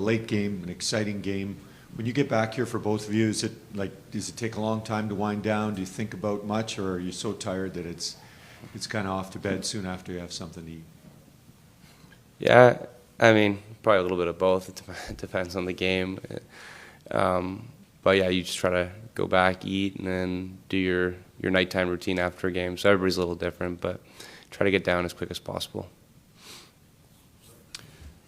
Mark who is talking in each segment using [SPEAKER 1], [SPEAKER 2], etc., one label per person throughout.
[SPEAKER 1] late game, an exciting game. When you get back here for both of you, is it like, does it take a long time to wind down? Do you think about much, or are you so tired that it's kind of off to bed soon after you have something to eat?
[SPEAKER 2] Yeah, I mean, probably a little bit of both. It depends on the game. But yeah, you just try to go back, eat, and then do your nighttime routine after a game. So everybody's a little different, but try to get down as quick as possible.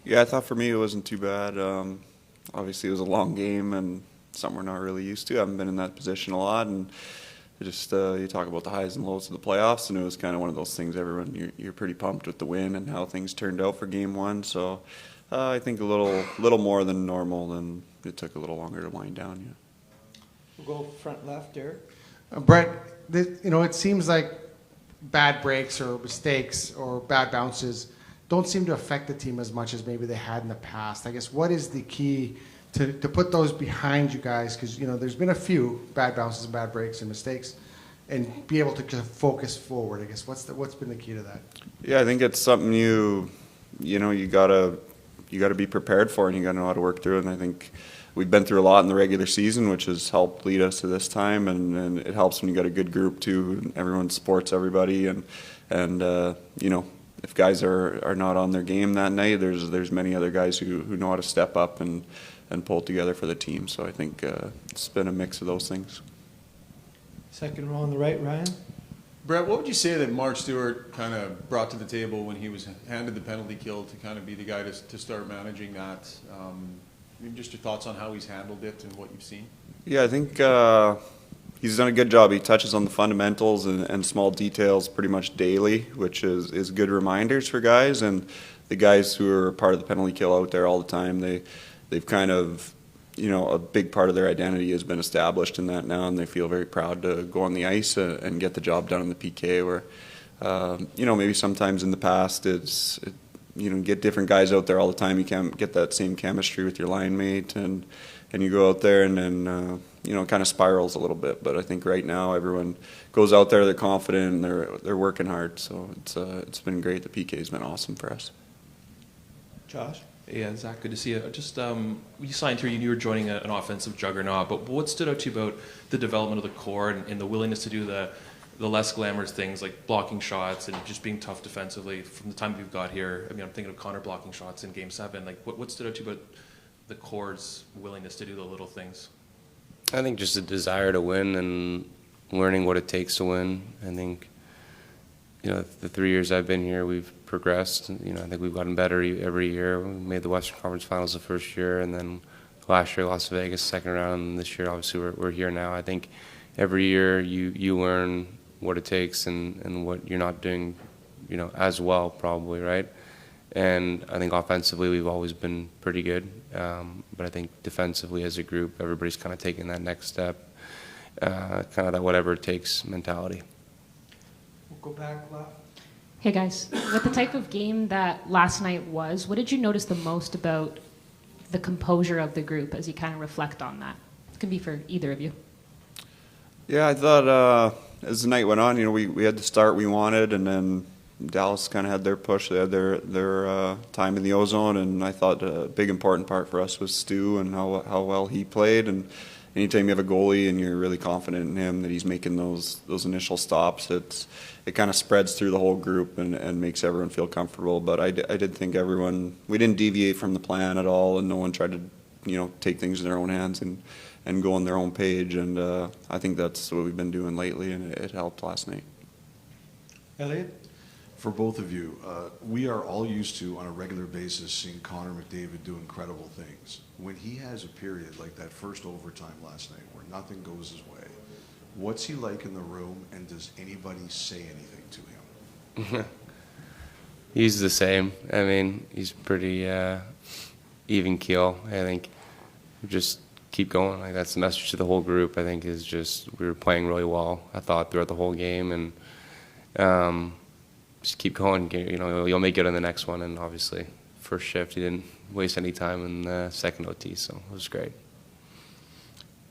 [SPEAKER 3] Yeah, I thought for me it wasn't too bad. Obviously, it was a long game and something we're not really used to. I haven't been in that position a lot, and just you talk about the highs and lows of the playoffs, and it was kind of one of those things. Everyone, you're pretty pumped with the win and how things turned out for Game 1. So I think a little more than normal, and it took a little longer to wind down. Yeah.
[SPEAKER 4] We'll go front left, Derek.
[SPEAKER 5] Brett, it seems like bad breaks or mistakes or bad bounces don't seem to affect the team as much as maybe they had in the past. I guess what is the key to put those behind you guys? Because there's been a few bad bounces and bad breaks and mistakes, and be able to kind of focus forward. I guess what's been the key to that?
[SPEAKER 3] Yeah, I think it's something you gotta be prepared for, and you gotta know how to work through it. And I think we've been through a lot in the regular season, which has helped lead us to this time, and it helps when you got a good group too. Everyone supports everybody, and if guys are not on their game that night, there's many other guys who know how to step up and pull it together for the team. So I think it's been a mix of those things.
[SPEAKER 4] Second row on the right, Ryan.
[SPEAKER 6] Brett, what would you say that Mark Stewart kind of brought to the table when he was handed the penalty kill to kind of be the guy to start managing that? Maybe just your thoughts on how he's handled it and what you've seen?
[SPEAKER 3] Yeah, I think he's done a good job. He touches on the fundamentals and small details pretty much daily, which is good reminders for guys. And the guys who are part of the penalty kill out there all the time, they've kind of, a big part of their identity has been established in that now, and they feel very proud to go on the ice and get the job done in the PK. Where, maybe sometimes in the past get different guys out there all the time. You can't get that same chemistry with your line mate, and you go out there and then it kind of spirals a little bit. But I think right now everyone goes out there, they're confident, and they're working hard. So it's been great. The PK has been awesome for us.
[SPEAKER 4] Josh.
[SPEAKER 7] Yeah, Zach, good to see you. Just you signed here, you were joining an offensive juggernaut, but what stood out to you about the development of the core and the willingness to do the less glamorous things like blocking shots and just being tough defensively from the time you've got here? I mean, I'm thinking of Connor blocking shots in Game 7. Like, what stood out to you about the core's willingness to do the little things?
[SPEAKER 2] I think just a desire to win and learning what it takes to win. I think, the 3 years I've been here, we've progressed. I think we've gotten better every year. We made the Western Conference Finals the first year, and then last year Las Vegas second round, and this year obviously we're here now. I think every year you learn what it takes and what you're not doing, as well probably, right? And I think offensively we've always been pretty good, but I think defensively as a group everybody's kind of taking that next step, kind of that whatever it takes mentality.
[SPEAKER 4] We'll go back left.
[SPEAKER 8] Hey guys, with the type of game that last night was, what did you notice the most about the composure of the group as you kind of reflect on that? It can be for either of you.
[SPEAKER 3] Yeah, I thought as the night went on, we had the start we wanted, and then Dallas kind of had their push. They had their time in the ozone, and I thought a big important part for us was Stu and how well he played. And anytime you have a goalie and you're really confident in him that he's making those initial stops, it kind of spreads through the whole group and makes everyone feel comfortable. But I did think we didn't deviate from the plan at all, and no one tried to take things in their own hands and go on their own page. And I think that's what we've been doing lately, and it helped last night.
[SPEAKER 4] Elliot?
[SPEAKER 9] For both of you, we are all used to, on a regular basis, seeing Connor McDavid do incredible things. When he has a period like that first overtime last night where nothing goes his way, what's he like in the room, and does anybody say anything to him?
[SPEAKER 2] He's the same. I mean, he's pretty even keel. I think we just keep going. Like, that's the message to the whole group. I think is just we were playing really well, I thought, throughout the whole game, and just keep going. You'll make it in the next one. And obviously, first shift, he didn't waste any time in the second OT, so it was great.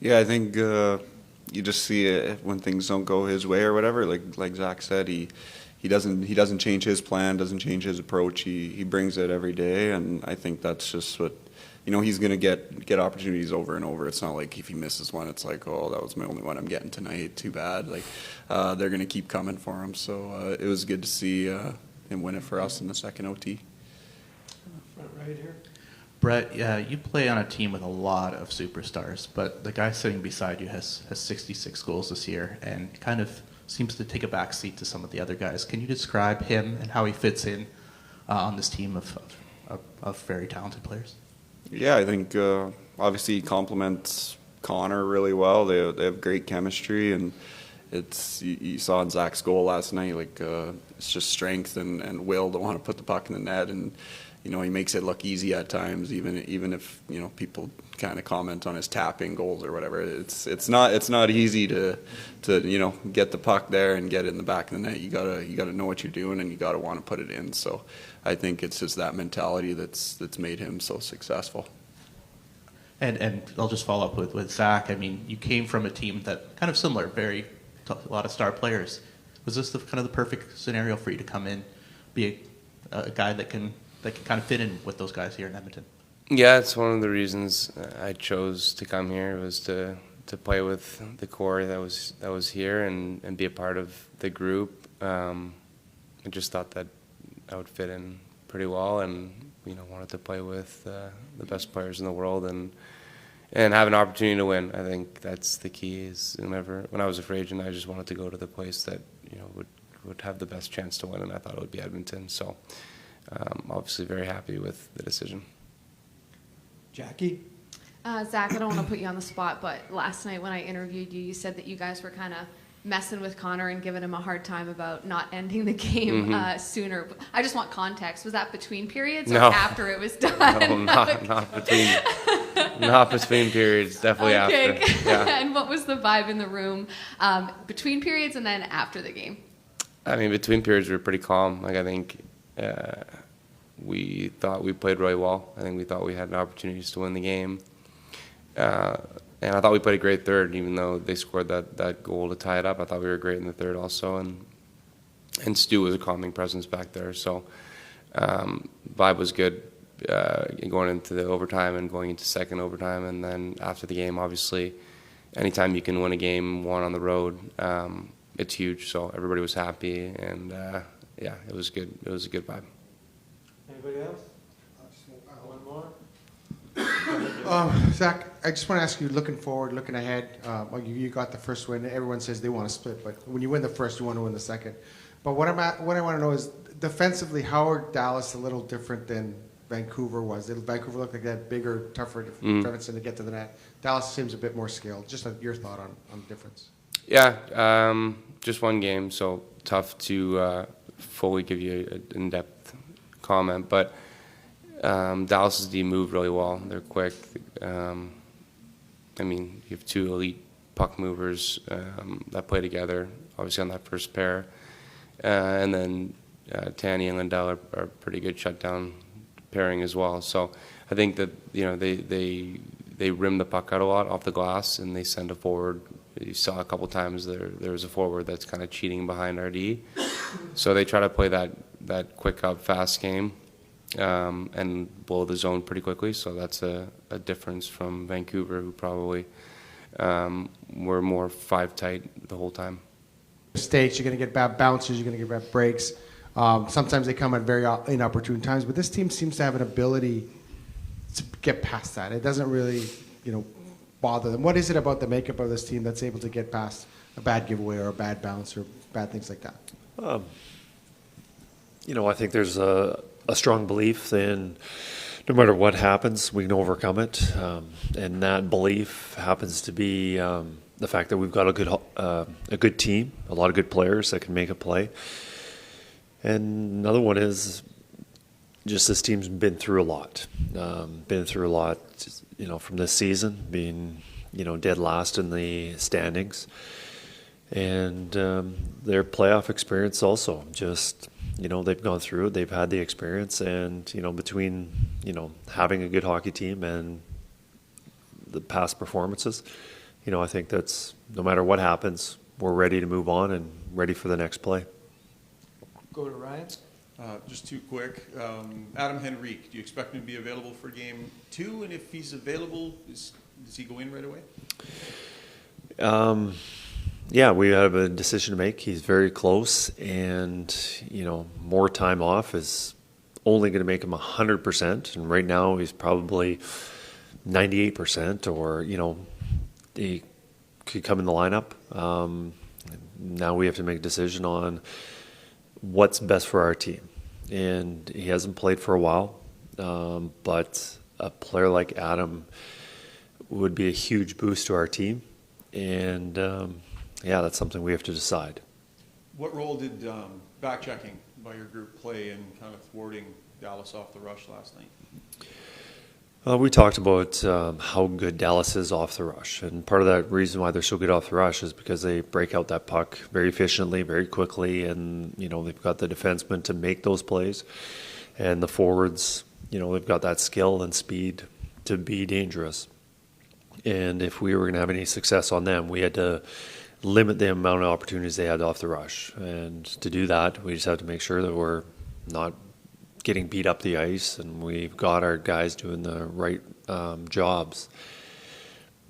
[SPEAKER 3] Yeah, I think you just see it when things don't go his way or whatever. Like Zach said, he doesn't change his plan, doesn't change his approach. He brings it every day, and I think that's just what he's going to get opportunities over and over. It's not like if he misses one, it's like, oh, that was my only one I'm getting tonight. Too bad. Like they're going to keep coming for him. So it was good to see him win it for us in the second OT.
[SPEAKER 4] Front right here.
[SPEAKER 10] Brett, you play on a team with a lot of superstars, but the guy sitting beside you has 66 goals this year and kind of seems to take a back seat to some of the other guys. Can you describe him and how he fits in on this team of very talented players?
[SPEAKER 3] Yeah, I think obviously he complements Connor really well. They have great chemistry, and it's you saw in Zach's goal last night. Like it's just strength and will to want to put the puck in the net, and he makes it look easy at times, even if people kind of comment on his tapping goals or whatever. It's not easy to get the puck there and get it in the back of the net. You gotta know what you're doing, and you gotta want to put it in. So I think it's just that mentality that's made him so successful.
[SPEAKER 10] And I'll just follow up with Zach. I mean, you came from a team that kind of similar, a lot of star players. Was this the kind of the perfect scenario for you to come in, be a guy that can kind of fit in with those guys here in Edmonton?
[SPEAKER 2] Yeah, it's one of the reasons I chose to come here, was to play with the core that was here and be a part of the group. I just thought that I would fit in pretty well, and wanted to play with the best players in the world and have an opportunity to win. I think that's the key. Is when I was a free agent, I just wanted to go to the place that would have the best chance to win, and I thought it would be Edmonton. So obviously very happy with the decision.
[SPEAKER 4] Jackie?
[SPEAKER 11] Zach, I don't want to put you on the spot, but last night when I interviewed you, you said that you guys were kind of messing with Connor and giving him a hard time about not ending the game sooner. I just want context. Was that between periods or after it was done?
[SPEAKER 2] No, not between periods. Definitely
[SPEAKER 11] okay.
[SPEAKER 2] after. Yeah.
[SPEAKER 11] And what was the vibe in the room between periods and then after the game?
[SPEAKER 2] I mean, between periods we were pretty calm. Like I think we thought we played really well. I think we thought we had opportunities to win the game. And I thought we played a great third, even though they scored that goal to tie it up. I thought we were great in the third also, and Stu was a calming presence back there. So vibe was good going into the overtime and going into second overtime, and then after the game, obviously, anytime you can win a game one on the road, it's huge. So everybody was happy, and yeah, it was good. It was a good vibe.
[SPEAKER 4] Anybody else? One more.
[SPEAKER 5] Zach, I just want to ask you, looking forward, looking ahead, you got the first win. Everyone says they want to split, but when you win the first, you want to win the second. But what I want to know is, defensively, how are Dallas a little different than Vancouver was? Vancouver looked like they had bigger, tougher defense to get to the net. Dallas seems a bit more skilled. Just your thought on the difference.
[SPEAKER 2] Yeah, just one game, so tough to fully give you an in-depth comment, but Dallas's D moved really well. They're quick. I mean, you have two elite puck movers that play together, obviously on that first pair. And then Tanny and Lindell are pretty good shutdown pairing as well. So I think that they rim the puck out a lot off the glass, and they send a forward. You saw a couple times there was a forward that's kind of cheating behind our D. So they try to play that quick up fast game and blow the zone pretty quickly. So that's a difference from Vancouver, who probably were more five tight the whole time.
[SPEAKER 5] Mistakes, you're going to get bad bounces, you're going to get bad breaks. Sometimes they come at very inopportune times, but this team seems to have an ability to get past that. It doesn't really, bother them. What is it about the makeup of this team that's able to get past a bad giveaway or a bad bounce or bad things like that?
[SPEAKER 12] I think there's a strong belief in no matter what happens, we can overcome it. And that belief happens to be the fact that we've got a good team, a lot of good players that can make a play. And another one is just this team's been through a lot. From this season, being, dead last in the standings. And their playoff experience also, just, they've gone through it, they've had the experience, and, between, having a good hockey team and the past performances, I think that's, no matter what happens, we're ready to move on and ready for the next play.
[SPEAKER 4] Go to Ryan.
[SPEAKER 6] Just two quick. Adam Henrique, do you expect him to be available for game 2? And if he's available, does he go in right away?
[SPEAKER 12] Yeah, we have a decision to make. He's very close, and more time off is only going to make him 100%. And right now, he's probably 98%, or he could come in the lineup. Now we have to make a decision on what's best for our team. And he hasn't played for a while, but a player like Adam would be a huge boost to our team. And that's something we have to decide.
[SPEAKER 6] What role did back-checking by your group play in kind of thwarting Dallas off the rush last night?
[SPEAKER 12] We talked about how good Dallas is off the rush, and part of that reason why they're so good off the rush is because they break out that puck very efficiently, very quickly, and they've got the defensemen to make those plays, and the forwards, they've got that skill and speed to be dangerous. And if we were going to have any success on them, we had to limit the amount of opportunities they had off the rush, and to do that, we just have to make sure that we're not getting beat up the ice, and we've got our guys doing the right jobs.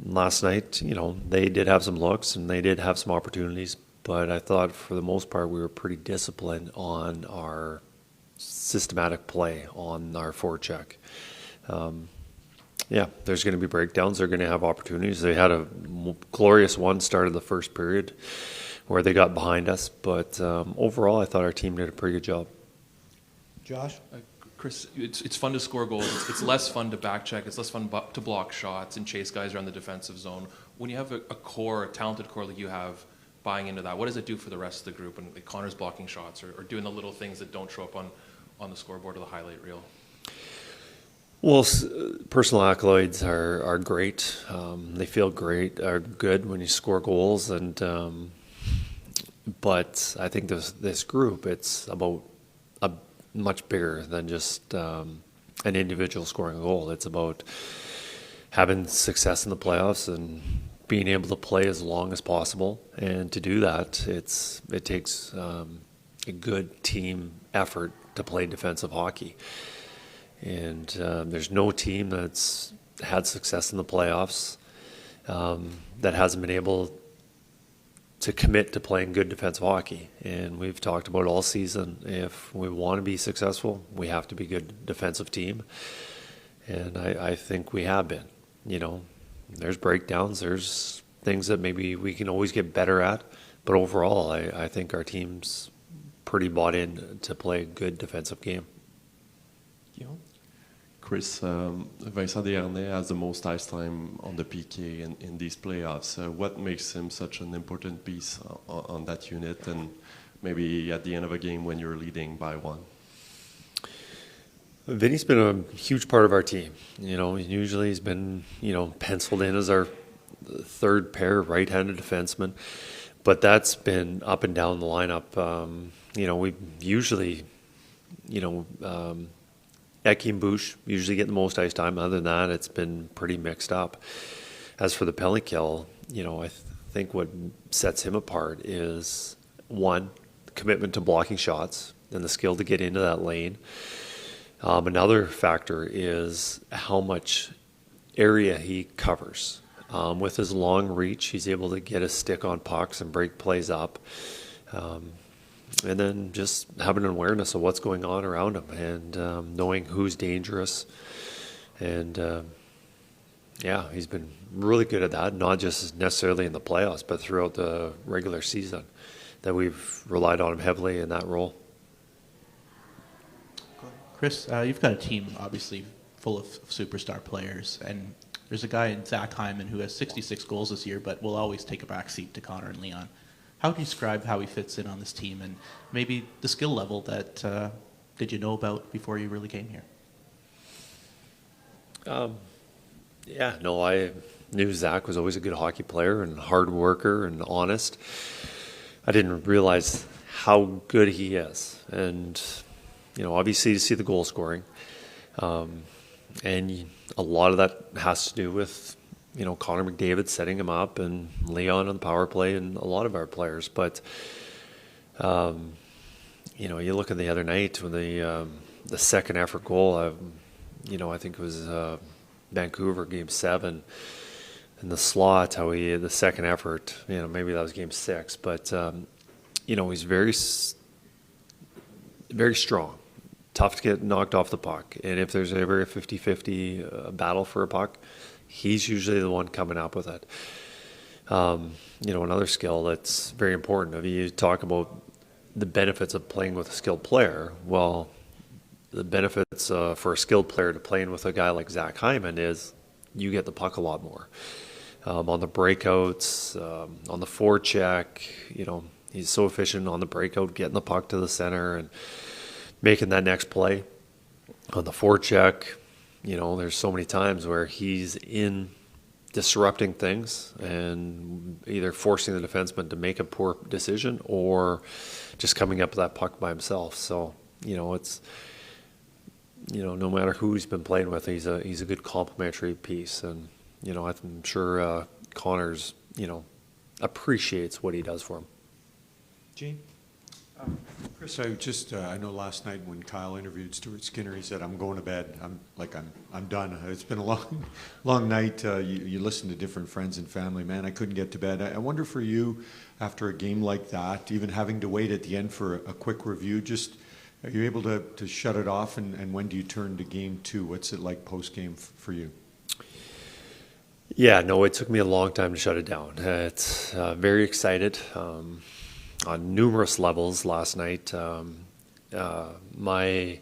[SPEAKER 12] Last night, they did have some looks and they did have some opportunities, but I thought for the most part we were pretty disciplined on our systematic play on our forecheck. There's going to be breakdowns. They're going to have opportunities. They had a glorious one start of the first period where they got behind us, but overall I thought our team did a pretty good job.
[SPEAKER 4] Josh?
[SPEAKER 7] Chris, it's fun to score goals. It's less fun to back check. It's less fun to block shots and chase guys around the defensive zone. When you have a talented core like you have, buying into that, what does it do for the rest of the group? And like Connor's blocking shots or doing the little things that don't show up on the scoreboard or the highlight reel?
[SPEAKER 12] Well, personal accolades are great. They feel great, are good when you score goals, and but I think this group, it's about much bigger than just an individual scoring a goal. It's about having success in the playoffs and being able to play as long as possible. And to do that, it takes a good team effort to play defensive hockey. And there's no team that's had success in the playoffs that hasn't been able to commit to playing good defensive hockey. And we've talked about all season, if we want to be successful, we have to be a good defensive team. And I think we have been. There's breakdowns, there's things that maybe we can always get better at. But overall, I think our team's pretty bought in to play a good defensive game.
[SPEAKER 13] Chris, Vincent Desharnais has the most ice time on the PK in these playoffs. What makes him such an important piece on that unit, and maybe at the end of a game when you're leading by 1?
[SPEAKER 12] Vinny's been a huge part of our team. Usually he's been, penciled in as our third pair right-handed defenseman, but that's been up and down the lineup. We usually, Eki and Bush usually get the most ice time. Other than that, it's been pretty mixed up. As for the penalty kill, I think what sets him apart is, one, commitment to blocking shots and the skill to get into that lane. Another factor is how much area he covers. With his long reach, he's able to get a stick on pucks and break plays up. And then just having an awareness of what's going on around him and knowing who's dangerous. And he's been really good at that, not just necessarily in the playoffs, but throughout the regular season, that we've relied on him heavily in that role.
[SPEAKER 10] Chris, you've got a team obviously full of superstar players, and there's a guy in Zach Hyman who has 66 goals this year, but will always take a back seat to Connor and Leon. How do you describe how he fits in on this team, and maybe the skill level that did you know about before you really came here?
[SPEAKER 12] I knew Zach was always a good hockey player and hard worker and honest. I didn't realize how good he is, and obviously to see the goal scoring, and a lot of that has to do with Connor McDavid setting him up and Leon on the power play and a lot of our players. But, you look at the other night with the second effort goal. I think it was Vancouver Game 7, and the slot. How the second effort. Maybe that was Game 6, but he's very strong. Tough to get knocked off the puck. And if there's ever a 50-50 battle for a puck, he's usually the one coming up with it. Another skill that's very important. If you talk about the benefits of playing with a skilled player, well, the benefits for a skilled player to playing with a guy like Zach Hyman is you get the puck a lot more. On the breakouts, on the forecheck, he's so efficient on the breakout, getting the puck to the center and making that next play. On the forecheck, there's so many times where he's in disrupting things and either forcing the defenseman to make a poor decision or just coming up with that puck by himself. So, it's, no matter who he's been playing with, he's a good complementary piece. And, I'm sure Connor's, appreciates what he does for him.
[SPEAKER 1] Gene? Chris, I know last night when Kyle interviewed Stuart Skinner, he said, "I'm going to bed. I'm done. It's been a long night. You listen to different friends and family. Man, I couldn't get to bed." I wonder for you, after a game like that, even having to wait at the end for a quick review, just are you able to shut it off? And when do you turn to Game 2? What's it like post game for you?
[SPEAKER 12] Yeah, no, it took me a long time to shut it down. It's very excited. On numerous levels last night. After the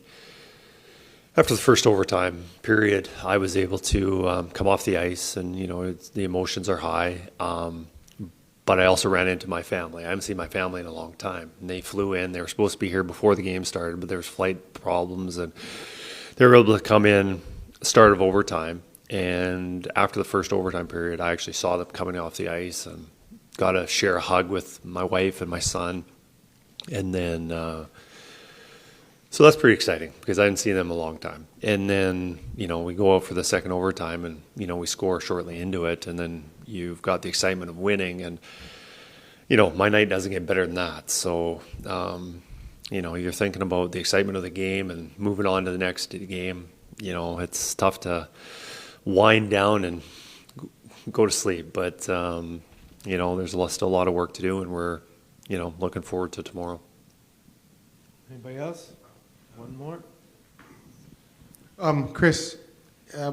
[SPEAKER 12] first overtime period, I was able to come off the ice, and the emotions are high. But I also ran into my family. I haven't seen my family in a long time. And they flew in. They were supposed to be here before the game started, but there was flight problems, and they were able to come in start of overtime. And after the first overtime period, I actually saw them coming off the ice and got to share a hug with my wife and my son. And then, so that's pretty exciting because I hadn't seen them in a long time. And then, we go out for the second overtime and, we score shortly into it. And then you've got the excitement of winning. And, my night doesn't get better than that. So, you're thinking about the excitement of the game and moving on to the next game. It's tough to wind down and go to sleep. But, there's still a lot of work to do, and we're, looking forward to tomorrow.
[SPEAKER 4] Anybody else? One more?
[SPEAKER 5] Chris,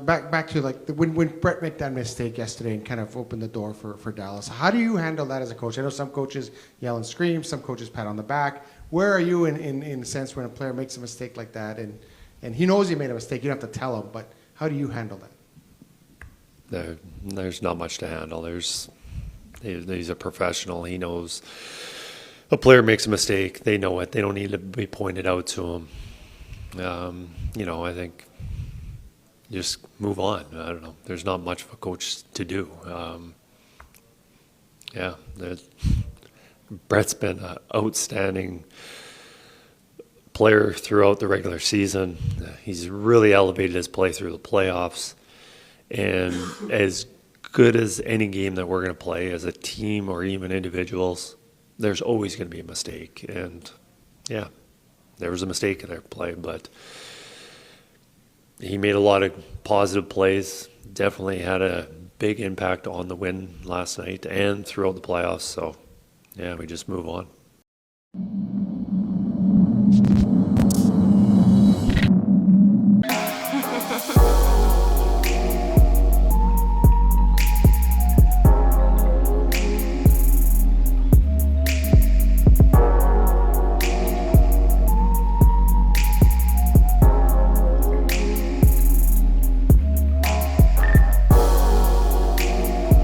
[SPEAKER 5] back to when Brett made that mistake yesterday and kind of opened the door for Dallas. How do you handle that as a coach? I know some coaches yell and scream, some coaches pat on the back. Where are you in the sense when a player makes a mistake like that and he knows he made a mistake? You don't have to tell him, but how do you handle that?
[SPEAKER 12] There's not much to handle. He's a professional. He knows a player makes a mistake. They know it. They don't need to be pointed out to him. I think just move on. I don't know. There's not much of a coach to do. Brett's been an outstanding player throughout the regular season. He's really elevated his play through the playoffs. And as good as any game that we're going to play as a team or even individuals, there's always going to be a mistake. And, there was a mistake in their play, but he made a lot of positive plays, definitely had a big impact on the win last night and throughout the playoffs. So, we just move on.